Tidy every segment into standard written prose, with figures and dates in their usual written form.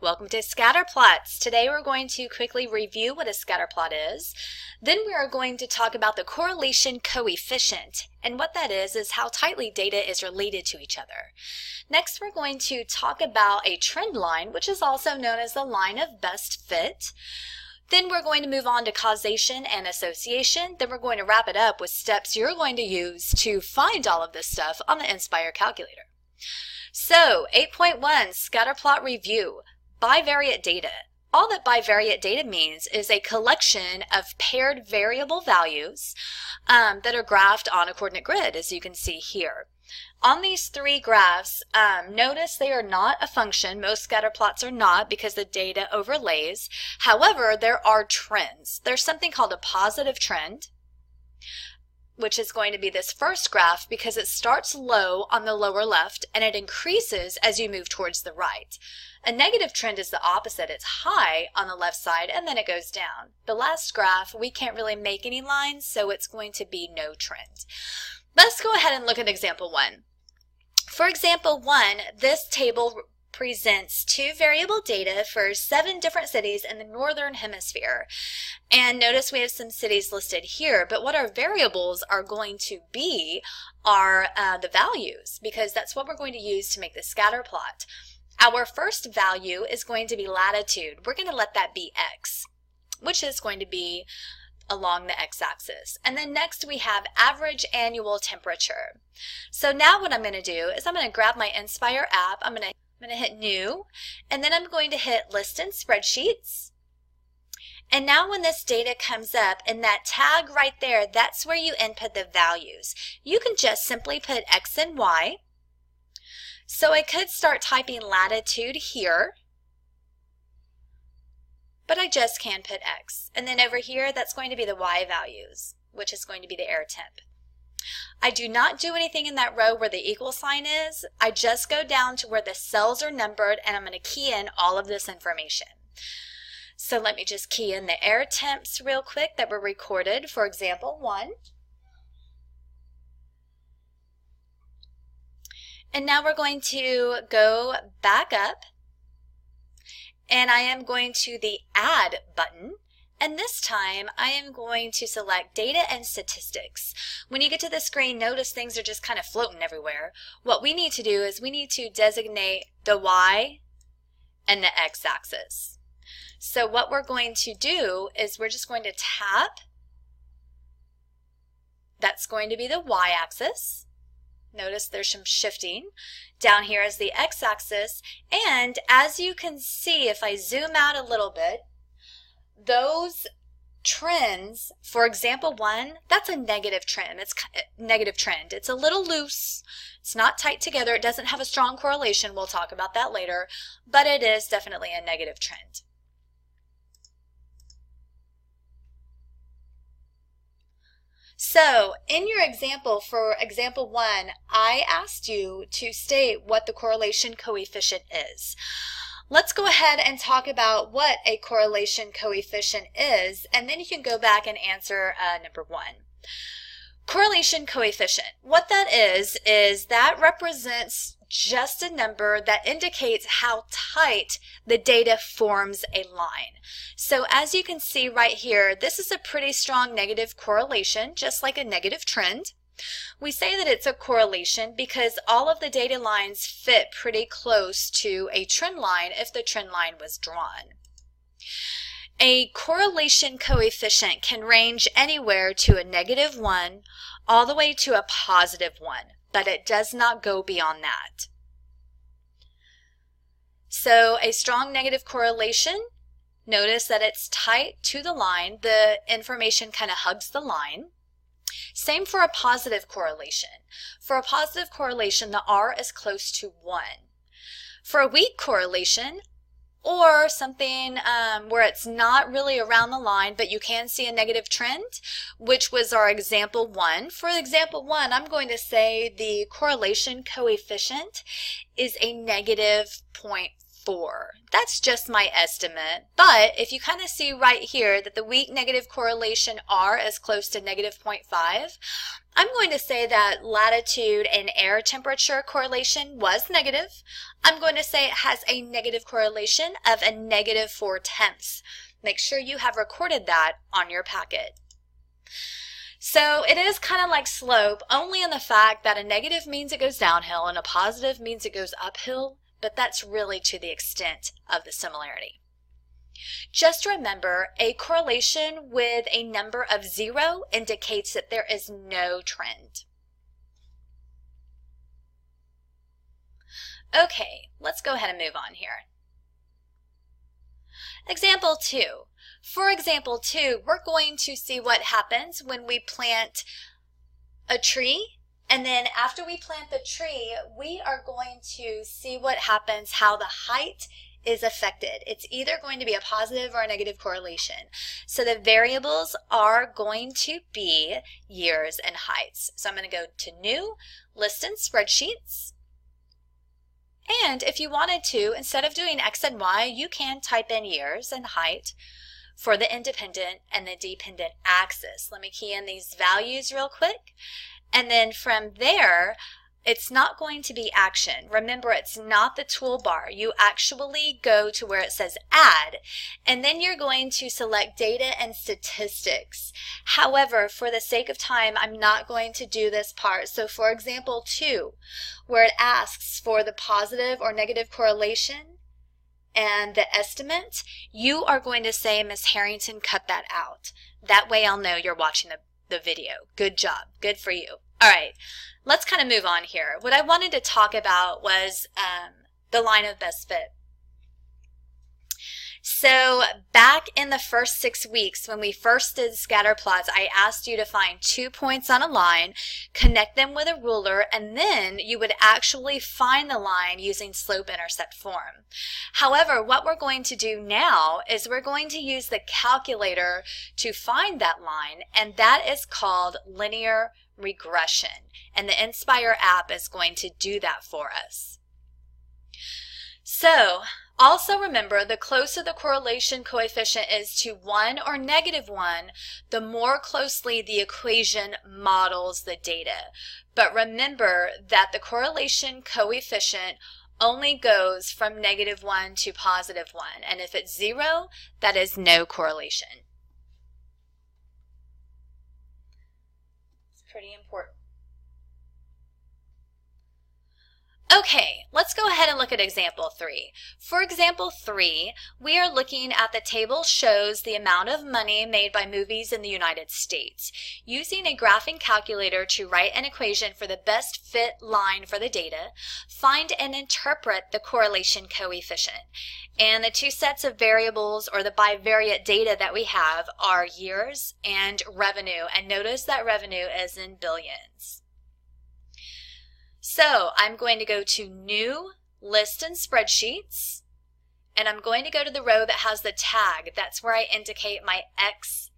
Welcome to Scatter Plots. Today we're going to quickly review what a scatter plot is. Then we are going to talk about the correlation coefficient, and what that is how tightly data is related to each other. Next we're going to talk about a trend line, which is also known as the line of best fit. Then we're going to move on to causation and association. Then we're going to wrap it up with steps you're going to use to find all of this stuff on the Inspire calculator. So 8.1 Scatterplot Review. Bivariate data. All that bivariate data means is a collection of paired variable values that are graphed on a coordinate grid, as you can see here. On these three graphs, notice they are not a function. Most scatter plots are not because the data overlays. However, there are trends. There's something called a positive trend, which is going to be this first graph because it starts low on the lower left and it increases as you move towards the right. A negative trend is the opposite. It's high on the left side and then it goes down. The last graph, we can't really make any lines, so it's going to be no trend. Let's go ahead and look at example 1. For example 1, this table presents two variable data for 7 different cities in the northern hemisphere. And notice we have some cities listed here, but what our variables are going to be are the values, because that's what we're going to use to make the scatter plot. Our first value is going to be latitude. We're going to let that be x, which is going to be along the x-axis. And then next we have average annual temperature. So now what I'm going to do is I'm going to grab my Inspire app, I'm going to hit New, and then I'm going to hit List in Spreadsheets. And now when this data comes up, in that tag right there, that's where you input the values. You can just simply put X and Y. So I could start typing latitude here, but I just can put X. And then over here, that's going to be the Y values, which is going to be the air temp. I do not do anything in that row where the equal sign is. I just go down to where the cells are numbered and I'm going to key in all of this information. So let me just key in the air temps real quick that were recorded for example 1. And now we're going to go back up and I am going to the Add button. And this time I am going to select Data and Statistics. When you get to the screen, notice things are just kind of floating everywhere. What we need to do is we need to designate the Y and the X axis. So what we're going to do is we're just going to tap. That's going to be the Y axis. Notice there's some shifting. Down here is the X axis. And as you can see, if I zoom out a little bit, those trends, for example 1, that's a negative trend. It's negative trend. It's a little loose. It's not tight together. It doesn't have a strong correlation. We'll talk about that later, but it is definitely a negative trend. So in your example, for example 1, I asked you to state what the correlation coefficient is. Let's go ahead and talk about what a correlation coefficient is, and then you can go back and answer number 1. Correlation coefficient. What that is that represents just a number that indicates how tight the data forms a line. So as you can see right here, this is a pretty strong negative correlation, just like a negative trend. We say that it's a correlation because all of the data lines fit pretty close to a trend line if the trend line was drawn. A correlation coefficient can range anywhere to a -1 all the way to a +1, but it does not go beyond that. So a strong negative correlation, notice that it's tight to the line. The information kind of hugs the line. Same for a positive correlation. For a positive correlation, the R is close to 1. For a weak correlation, or something where it's not really around the line, but you can see a negative trend, which was our example 1. For example 1, I'm going to say the correlation coefficient is a -0.5. 4. That's just my estimate, but if you kind of see right here that the weak negative correlation R is close to negative 0.5, I'm going to say that latitude and air temperature correlation was negative. I'm going to say it has a negative correlation of a negative 4/10. Make sure you have recorded that on your packet. So it is kind of like slope, only in the fact that a negative means it goes downhill and a positive means it goes uphill, but that's really to the extent of the similarity. Just remember, a correlation with a number of 0 indicates that there is no trend. Okay, let's go ahead and move on here. Example 2. For example 2, we're going to see what happens when we plant a tree, and then after we plant the tree, we are going to see what happens, how the height is affected. It's either going to be a positive or a negative correlation. So the variables are going to be years and heights. So I'm going to go to New, List and Spreadsheets. And if you wanted to, instead of doing X and Y, you can type in years and height for the independent and the dependent axis. Let me key in these values real quick. And then from there, it's not going to be action. Remember, it's not the toolbar. You actually go to where it says add, and then you're going to select data and statistics. However, for the sake of time, I'm not going to do this part. So for example 2, where it asks for the positive or negative correlation and the estimate, you are going to say, Ms. Harrington, cut that out. That way I'll know you're watching the video. Good job. Good for you. All right, let's kind of move on here. What I wanted to talk about was the line of best fit. So back in the first 6 weeks, when we first did scatter plots, I asked you to find 2 points on a line, connect them with a ruler, and then you would actually find the line using slope-intercept form. However, what we're going to do now is we're going to use the calculator to find that line, and that is called linear regression. And the Inspire app is going to do that for us. So, also remember, the closer the correlation coefficient is to 1 or negative 1, the more closely the equation models the data. But remember that the correlation coefficient only goes from negative 1 to positive 1. And if it's 0, that is no correlation. It's pretty important. Okay, let's go ahead and look at example 3. For example 3, we are looking at the table shows the amount of money made by movies in the United States. Using a graphing calculator to write an equation for the best fit line for the data, find and interpret the correlation coefficient. And the 2 sets of variables, or the bivariate data that we have, are years and revenue. And notice that revenue is in billions. So I'm going to go to New, List and Spreadsheets, and I'm going to go to the row that has the tag. That's where I indicate my X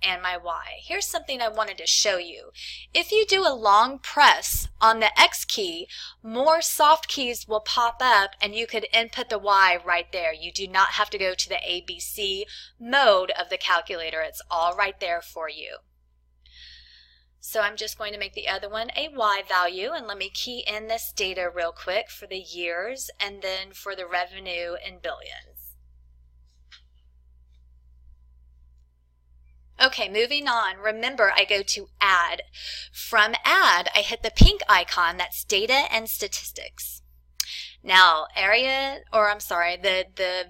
and my Y. Here's something I wanted to show you. If you do a long press on the X key, more soft keys will pop up and you could input the Y right there. You do not have to go to the ABC mode of the calculator. It's all right there for you. So I'm just going to make the other one a Y value, and let me key in this data real quick for the years and then for the revenue in billions. Okay, moving on. Remember, I go to Add. From Add, I hit the pink icon, that's Data and Statistics. Now, the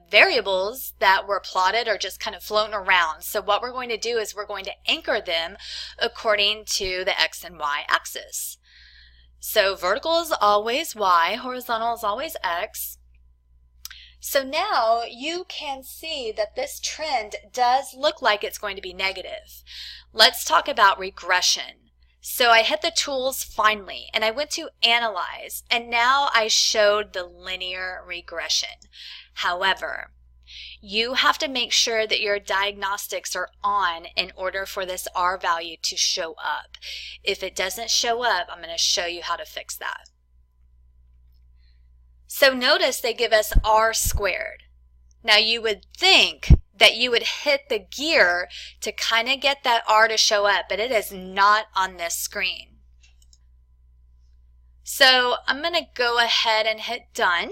variables that were plotted are just kind of floating around. So what we're going to do is we're going to anchor them according to the X and Y axis. So vertical is always Y, horizontal is always X. So now you can see that this trend does look like it's going to be negative. Let's talk about regression. So I hit the tools finally, and I went to Analyze, and now I showed the linear regression. However, you have to make sure that your diagnostics are on in order for this R value to show up. If it doesn't show up, I'm going to show you how to fix that. So notice they give us r squared. Now you would think that you would hit the gear to kind of get that r to show up, but it is not on this screen. So I'm going to go ahead and hit done.